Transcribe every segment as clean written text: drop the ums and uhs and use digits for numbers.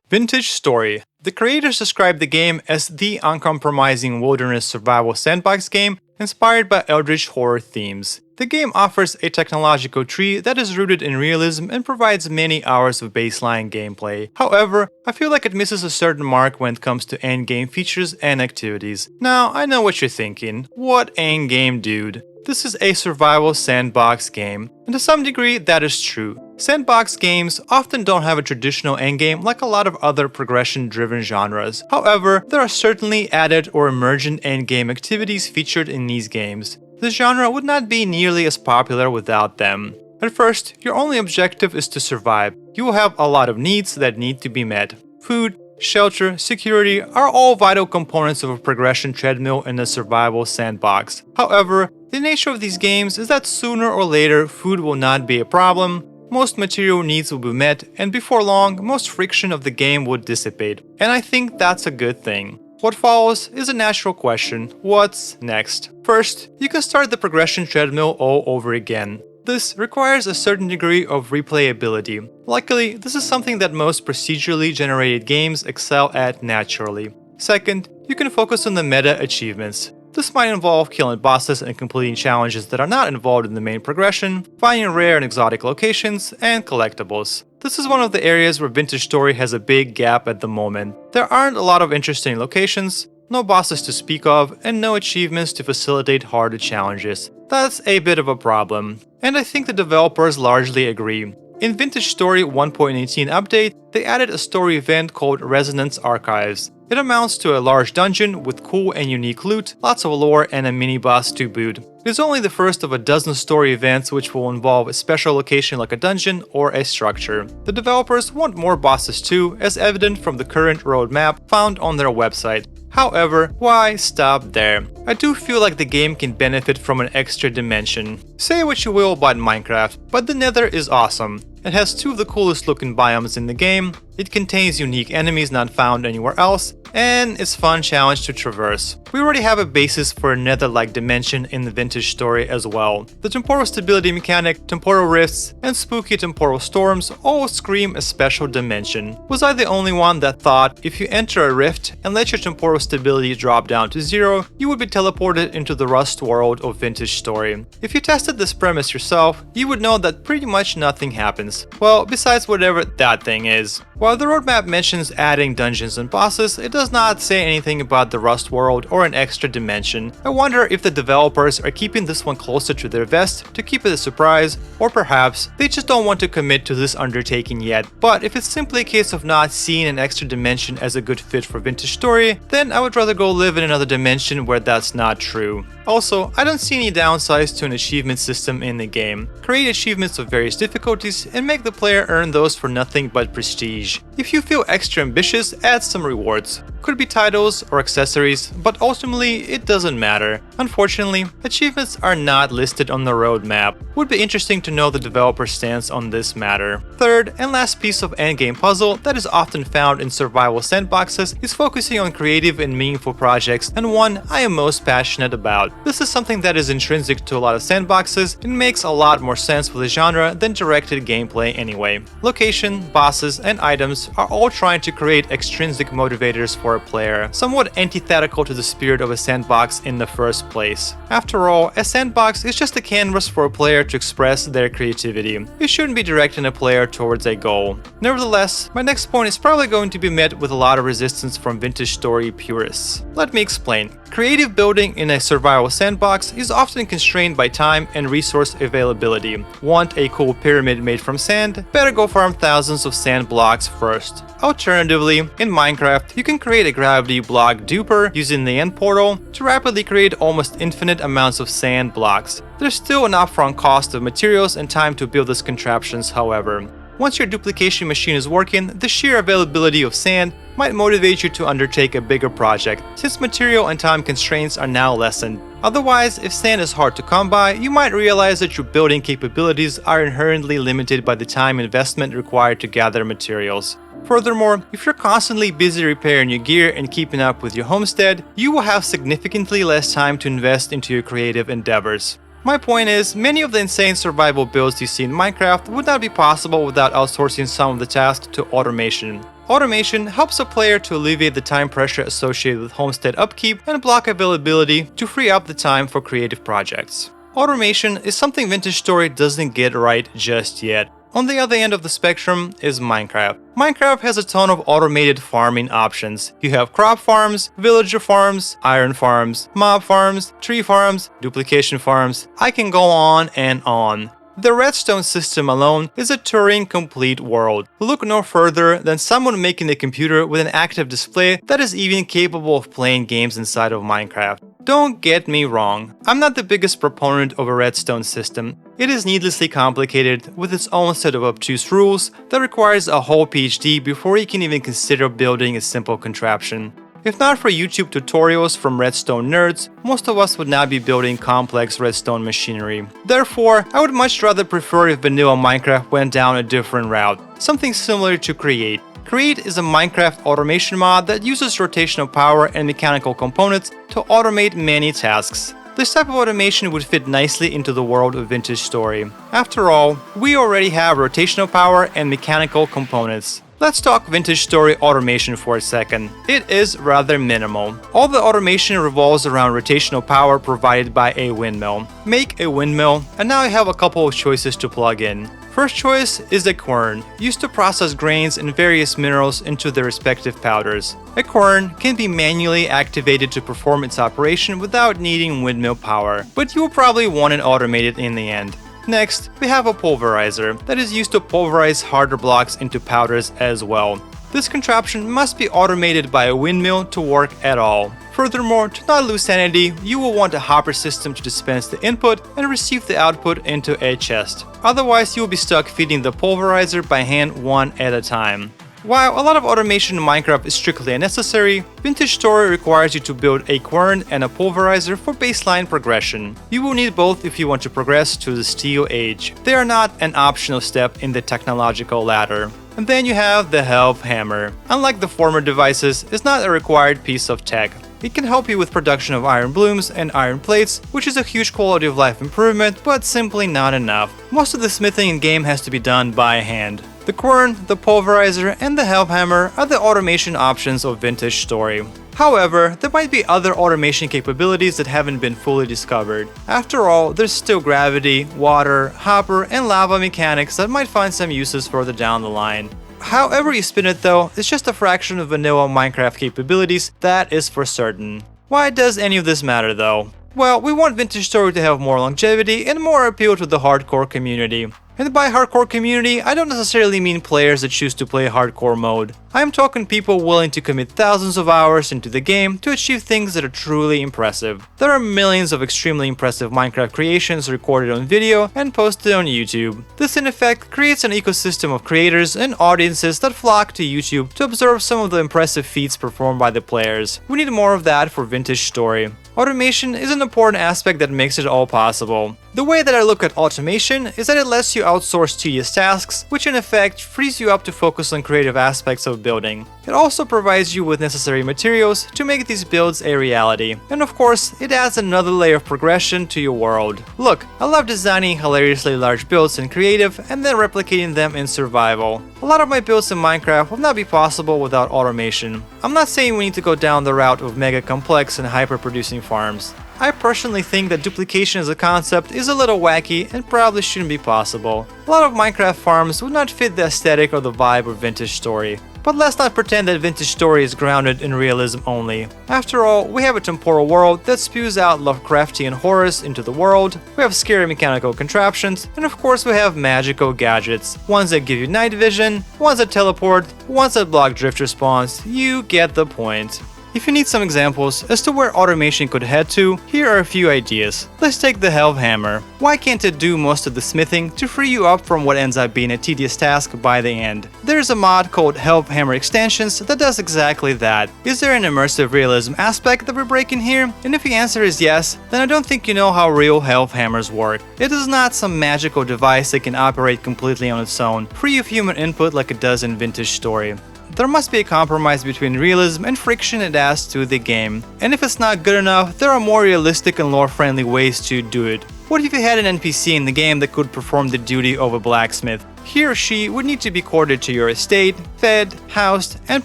Vintage Story. The creators described the game as the uncompromising wilderness survival sandbox game inspired by eldritch horror themes. The game offers a technological tree that is rooted in realism and provides many hours of baseline gameplay. However, I feel like it misses a certain mark when it comes to endgame features and activities. Now, I know what you're thinking. What endgame, dude? This is a survival sandbox game, and to some degree that is true. Sandbox games often don't have a traditional endgame like a lot of other progression-driven genres. However, there are certainly added or emergent endgame activities featured in these games. The genre would not be nearly as popular without them. At first, your only objective is to survive. You will have a lot of needs that need to be met. Food, shelter, security are all vital components of a progression treadmill in a survival sandbox. However, the nature of these games is that sooner or later food will not be a problem, most material needs will be met, and before long, most friction of the game would dissipate. And I think that's a good thing. What follows is a natural question: what's next? First, you can start the progression treadmill all over again. This requires a certain degree of replayability. Luckily, this is something that most procedurally generated games excel at naturally. Second, you can focus on the meta achievements. This might involve killing bosses and completing challenges that are not involved in the main progression, finding rare and exotic locations, and collectibles. This is one of the areas where Vintage Story has a big gap at the moment. There aren't a lot of interesting locations, no bosses to speak of, and no achievements to facilitate harder challenges. That's a bit of a problem, and I think the developers largely agree. In Vintage Story 1.18 update, they added a story event called Resonance Archives. It amounts to a large dungeon with cool and unique loot, lots of lore, and a mini-boss to boot. It is only the first of a dozen story events which will involve a special location like a dungeon or a structure. The developers want more bosses too, as evident from the current roadmap found on their website. However, why stop there? I do feel like the game can benefit from an extra dimension. Say what you will about Minecraft, but the Nether is awesome. It has two of the coolest looking biomes in the game, it contains unique enemies not found anywhere else, and it's a fun challenge to traverse. We already have a basis for a Nether-like dimension in the Vintage Story as well. The temporal stability mechanic, temporal rifts, and spooky temporal storms all scream a special dimension. Was I the only one that thought if you enter a rift and let your temporal stability drop down to 0, you would be teleported into the Rust world of Vintage Story? If you tested this premise yourself, you would know that pretty much nothing happens. Well, besides whatever that thing is. While the roadmap mentions adding dungeons and bosses, it does not say anything about the Rust world or an extra dimension. I wonder if the developers are keeping this one closer to their vest to keep it a surprise, or perhaps they just don't want to commit to this undertaking yet. But if it's simply a case of not seeing an extra dimension as a good fit for Vintage Story, then I would rather go live in another dimension where that's not true. Also, I don't see any downsides to an achievement system in the game. Create achievements of various difficulties and make the player earn those for nothing but prestige. If you feel extra ambitious, add some rewards. Could be titles or accessories, but ultimately it doesn't matter. Unfortunately, achievements are not listed on the roadmap. Would be interesting to know the developer's stance on this matter. Third and last piece of endgame puzzle that is often found in survival sandboxes is focusing on creative and meaningful projects, and one I am most passionate about. This is something that is intrinsic to a lot of sandboxes and makes a lot more sense for the genre than directed gameplay anyway. Location, bosses, and items are all trying to create extrinsic motivators for a player, somewhat antithetical to the spirit of a sandbox in the first place. After all, a sandbox is just a canvas for a player to express their creativity. It shouldn't be directing a player towards a goal. Nevertheless, my next point is probably going to be met with a lot of resistance from Vintage Story purists. Let me explain. Creative building in a survival sandbox is often constrained by time and resource availability. Want a cool pyramid made from sand? Better go farm thousands of sand blocks first. Alternatively, in Minecraft, you can create a gravity block duper using the end portal to rapidly create almost infinite amounts of sand blocks. There's still an upfront cost of materials and time to build these contraptions, however. Once your duplication machine is working, the sheer availability of sand might motivate you to undertake a bigger project, since material and time constraints are now lessened. Otherwise, if sand is hard to come by, you might realize that your building capabilities are inherently limited by the time investment required to gather materials. Furthermore, if you're constantly busy repairing your gear and keeping up with your homestead, you will have significantly less time to invest into your creative endeavors. My point is, many of the insane survival builds you see in Minecraft would not be possible without outsourcing some of the tasks to automation. Automation helps a player to alleviate the time pressure associated with homestead upkeep and block availability to free up the time for creative projects. Automation is something Vintage Story doesn't get right just yet. On the other end of the spectrum is Minecraft. Minecraft has a ton of automated farming options. You have crop farms, villager farms, iron farms, mob farms, tree farms, duplication farms. I can go on and on. The redstone system alone is a Turing-complete world. Look no further than someone making a computer with an active display that is even capable of playing games inside of Minecraft. Don't get me wrong, I'm not the biggest proponent of a redstone system. It is needlessly complicated with its own set of obtuse rules that requires a whole PhD before you can even consider building a simple contraption. If not for YouTube tutorials from redstone nerds, most of us would not be building complex redstone machinery. Therefore, I would much rather prefer if vanilla Minecraft went down a different route, something similar to Create. Create is a Minecraft automation mod that uses rotational power and mechanical components to automate many tasks. This type of automation would fit nicely into the world of Vintage Story. After all, we already have rotational power and mechanical components. Let's talk Vintage Story automation for a second. It is rather minimal. All the automation revolves around rotational power provided by a windmill. Make a windmill, and now you have a couple of choices to plug in. First choice is a quern, used to process grains and various minerals into their respective powders. A quern can be manually activated to perform its operation without needing windmill power, but you will probably want it automated in the end. Next, we have a pulverizer that is used to pulverize harder blocks into powders as well. This contraption must be automated by a windmill to work at all. Furthermore, to not lose sanity, you will want a hopper system to dispense the input and receive the output into a chest. Otherwise, you will be stuck feeding the pulverizer by hand one at a time. While a lot of automation in Minecraft is strictly unnecessary, Vintage Story requires you to build a quern and a pulverizer for baseline progression. You will need both if you want to progress to the Steel Age. They are not an optional step in the technological ladder. And then you have the Helve Hammer. Unlike the former devices, it's not a required piece of tech. It can help you with production of iron blooms and iron plates, which is a huge quality of life improvement, but simply not enough. Most of the smithing in-game has to be done by hand. The quern, the pulverizer, and the Helve Hammer are the automation options of Vintage Story. However, there might be other automation capabilities that haven't been fully discovered. After all, there's still gravity, water, hopper, and lava mechanics that might find some uses further down the line. However you spin it though, it's just a fraction of vanilla Minecraft capabilities, that is for certain. Why does any of this matter though? Well, we want Vintage Story to have more longevity and more appeal to the hardcore community. And by hardcore community, I don't necessarily mean players that choose to play hardcore mode. I'm talking people willing to commit thousands of hours into the game to achieve things that are truly impressive. There are millions of extremely impressive Minecraft creations recorded on video and posted on YouTube. This in effect creates an ecosystem of creators and audiences that flock to YouTube to observe some of the impressive feats performed by the players. We need more of that for Vintage Story. Automation is an important aspect that makes it all possible. The way that I look at automation is that it lets you outsource tedious tasks, which in effect frees you up to focus on creative aspects of building. It also provides you with necessary materials to make these builds a reality. And of course, it adds another layer of progression to your world. Look, I love designing hilariously large builds in creative and then replicating them in survival. A lot of my builds in Minecraft will not be possible without automation. I'm not saying we need to go down the route of mega complex and hyper-producing farms. I personally think that duplication as a concept is a little wacky and probably shouldn't be possible. A lot of Minecraft farms would not fit the aesthetic or the vibe of Vintage Story. But let's not pretend that Vintage Story is grounded in realism only. After all, we have a temporal world that spews out Lovecraftian horrors into the world, we have scary mechanical contraptions, and of course we have magical gadgets. Ones that give you night vision, ones that teleport, ones that block drift response. You get the point. If you need some examples as to where automation could head to, here are a few ideas. Let's take the Helve Hammer. Why can't it do most of the smithing to free you up from what ends up being a tedious task by the end? There's a mod called Helve Hammer Extensions that does exactly that. Is there an immersive realism aspect that we're breaking here? And if the answer is yes, then I don't think you know how real Helve Hammers work. It is not some magical device that can operate completely on its own, free of human input like it does in Vintage Story. There must be a compromise between realism and friction it adds to the game. And if it's not good enough, there are more realistic and lore-friendly ways to do it. What if you had an NPC in the game that could perform the duty of a blacksmith? he or she would need to be courted to your estate, fed, housed, and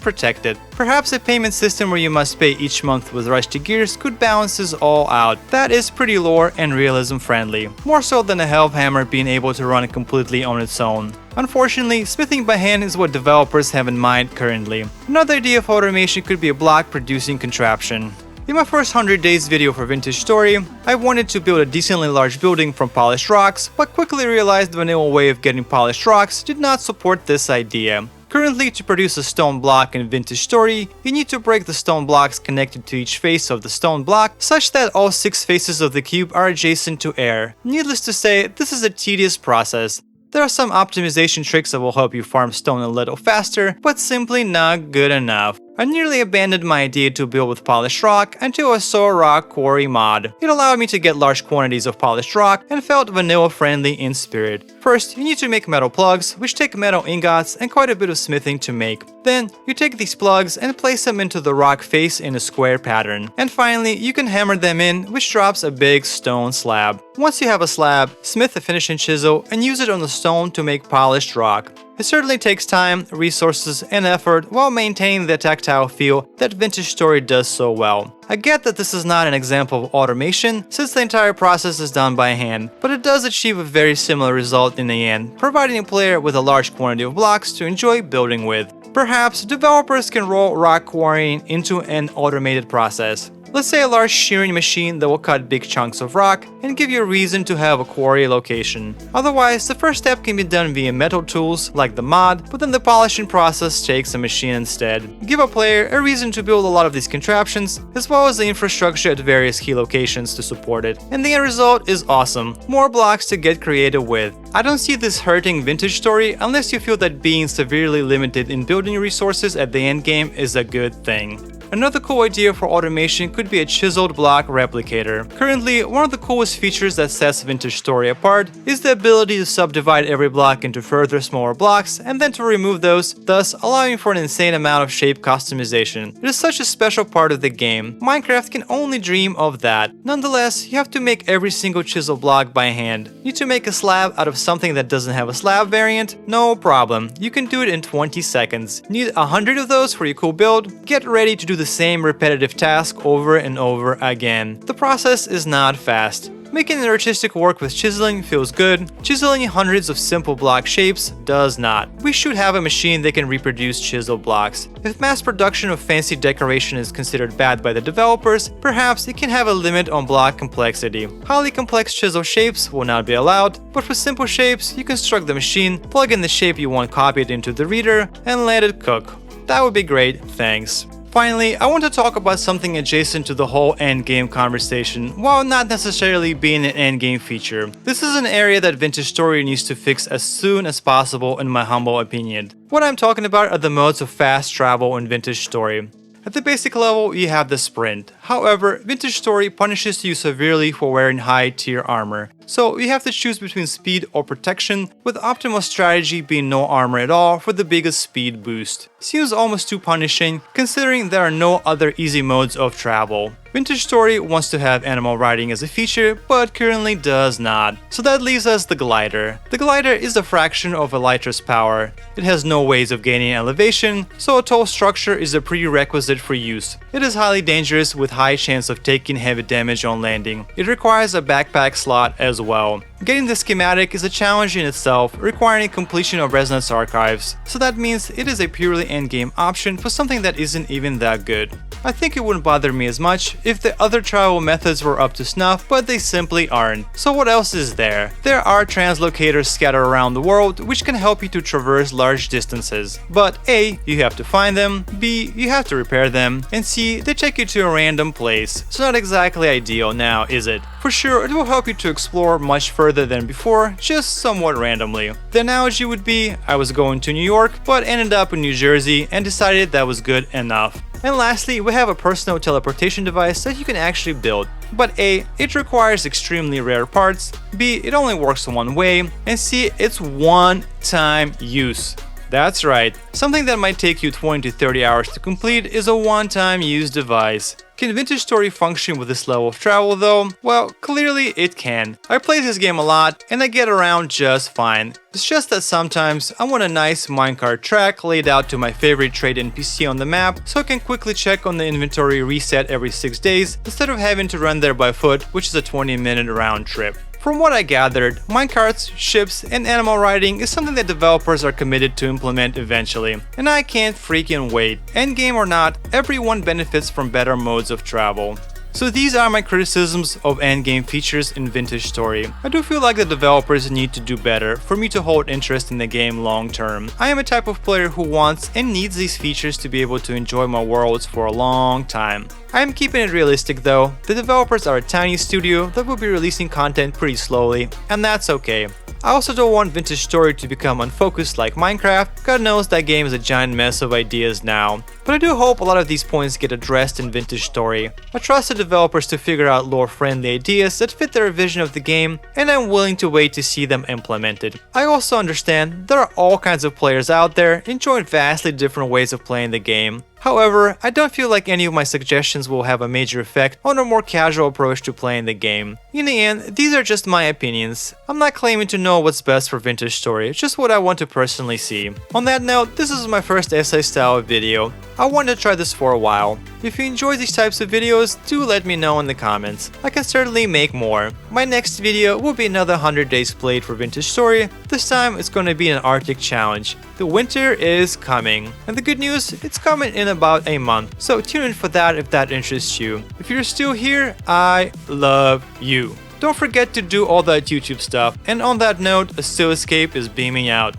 protected. Perhaps a payment system where you must pay each month with rusty gears could balance this all out. That is pretty lore and realism friendly, more so than a Helve Hammer being able to run completely on its own. Unfortunately, smithing by hand is what developers have in mind currently. Another idea of automation could be a block producing contraption. In my first 100 days video for Vintage Story, I wanted to build a decently large building from polished rocks, but quickly realized the vanilla way of getting polished rocks did not support this idea. Currently, to produce a stone block in Vintage Story, you need to break the stone blocks connected to each face of the stone block such that all 6 faces of the cube are adjacent to air. Needless to say, this is a tedious process. There are some optimization tricks that will help you farm stone a little faster, but simply not good enough. I nearly abandoned my idea to build with polished rock until I saw a rock quarry mod. It allowed me to get large quantities of polished rock and felt vanilla friendly in spirit. First, you need to make metal plugs, which take metal ingots and quite a bit of smithing to make. Then, you take these plugs and place them into the rock face in a square pattern. And finally, you can hammer them in, which drops a big stone slab. Once you have a slab, smith a finishing chisel and use it on the stone to make polished rock. It certainly takes time, resources, and effort while maintaining the tactile feel that Vintage Story does so well. I get that this is not an example of automation, since the entire process is done by hand, but it does achieve a very similar result in the end, providing a player with a large quantity of blocks to enjoy building with. Perhaps developers can roll rock quarrying into an automated process. Let's say a large shearing machine that will cut big chunks of rock and give you a reason to have a quarry location. Otherwise, the first step can be done via metal tools like the mod, but then the polishing process takes a machine instead. Give a player a reason to build a lot of these contraptions, as well as the infrastructure at various key locations to support it. And the end result is awesome. More blocks to get creative with. I don't see this hurting Vintage Story unless you feel that being severely limited in building resources at the endgame is a good thing. Another cool idea for automation could be a chiseled block replicator. Currently, one of the coolest features that sets Vintage Story apart is the ability to subdivide every block into further smaller blocks and then to remove those, thus allowing for an insane amount of shape customization. It is such a special part of the game. Minecraft can only dream of that. Nonetheless, you have to make every single chisel block by hand. You need to make a slab out of something that doesn't have a slab variant? No problem. You can do it in 20 seconds. Need 100 of those for your cool build? Get ready to do the same repetitive task over and over again. The process is not fast. Making an artistic work with chiseling feels good. Chiseling hundreds of simple block shapes does not. We should have a machine that can reproduce chisel blocks. If mass production of fancy decoration is considered bad by the developers, perhaps it can have a limit on block complexity. Highly complex chisel shapes will not be allowed, but for simple shapes, you construct the machine, plug in the shape you want copied into the reader, and let it cook. That would be great, thanks. Finally, I want to talk about something adjacent to the whole endgame conversation, while not necessarily being an endgame feature. This is an area that Vintage Story needs to fix as soon as possible in my humble opinion. What I'm talking about are the modes of fast travel in Vintage Story. At the basic level, you have the sprint. However, Vintage Story punishes you severely for wearing high-tier armor. So you have to choose between speed or protection, with optimal strategy being no armor at all for the biggest speed boost. Seems almost too punishing, considering there are no other easy modes of travel. Vintage Story wants to have animal riding as a feature, but currently does not. So that leaves us the glider. The glider is a fraction of Elytra's power. It has no ways of gaining elevation, so a tall structure is a prerequisite for use. It is highly dangerous with high chance of taking heavy damage on landing. It requires a backpack slot as well. Getting the schematic is a challenge in itself, requiring completion of Resonance archives, so that means it is a purely endgame option for something that isn't even that good. I think it wouldn't bother me as much if the other travel methods were up to snuff, but they simply aren't. So what else is there? There are translocators scattered around the world which can help you to traverse large distances. But A, you have to find them, B, you have to repair them, and C, they take you to a random place. So not exactly ideal now, is it? For sure, it will help you to explore much further than before, just somewhat randomly. The analogy would be, I was going to New York, but ended up in New Jersey and decided that was good enough. And lastly, we have a personal teleportation device that you can actually build. But A, it requires extremely rare parts, B, it only works one way, and C, it's one-time use. That's right, something that might take you 20 to 30 hours to complete is a one-time use device. Can Vintage Story function with this level of travel though? Well, clearly it can. I play this game a lot and I get around just fine. It's just that sometimes I want a nice minecart track laid out to my favorite trade NPC on the map so I can quickly check on the inventory reset every 6 days instead of having to run there by foot, which is a 20-minute round trip. From what I gathered, minecarts, ships, and animal riding is something that developers are committed to implement eventually, and I can't freaking wait. Endgame or not, everyone benefits from better modes of travel. So these are my criticisms of endgame features in Vintage Story. I do feel like the developers need to do better for me to hold interest in the game long term. I am a type of player who wants and needs these features to be able to enjoy my worlds for a long time. I am keeping it realistic though. The developers are a tiny studio that will be releasing content pretty slowly, and that's okay. I also don't want Vintage Story to become unfocused like Minecraft. God knows that game is a giant mess of ideas now. But I do hope a lot of these points get addressed in Vintage Story. I trust the developers to figure out lore-friendly ideas that fit their vision of the game, and I'm willing to wait to see them implemented. I also understand there are all kinds of players out there enjoying vastly different ways of playing the game. However, I don't feel like any of my suggestions will have a major effect on a more casual approach to playing the game. In the end, these are just my opinions. I'm not claiming to know what's best for Vintage Story, it's just what I want to personally see. On that note, this is my first essay style video. I wanted to try this for a while. If you enjoy these types of videos, do let me know in the comments. I can certainly make more. My next video will be another 100 days played for Vintage Story. This time it's going to be an Arctic challenge. The winter is coming. And the good news, it's coming in about a month. So tune in for that if that interests you. If you're still here, I love you. Don't forget to do all that YouTube stuff. And on that note, Oscillascape is beaming out.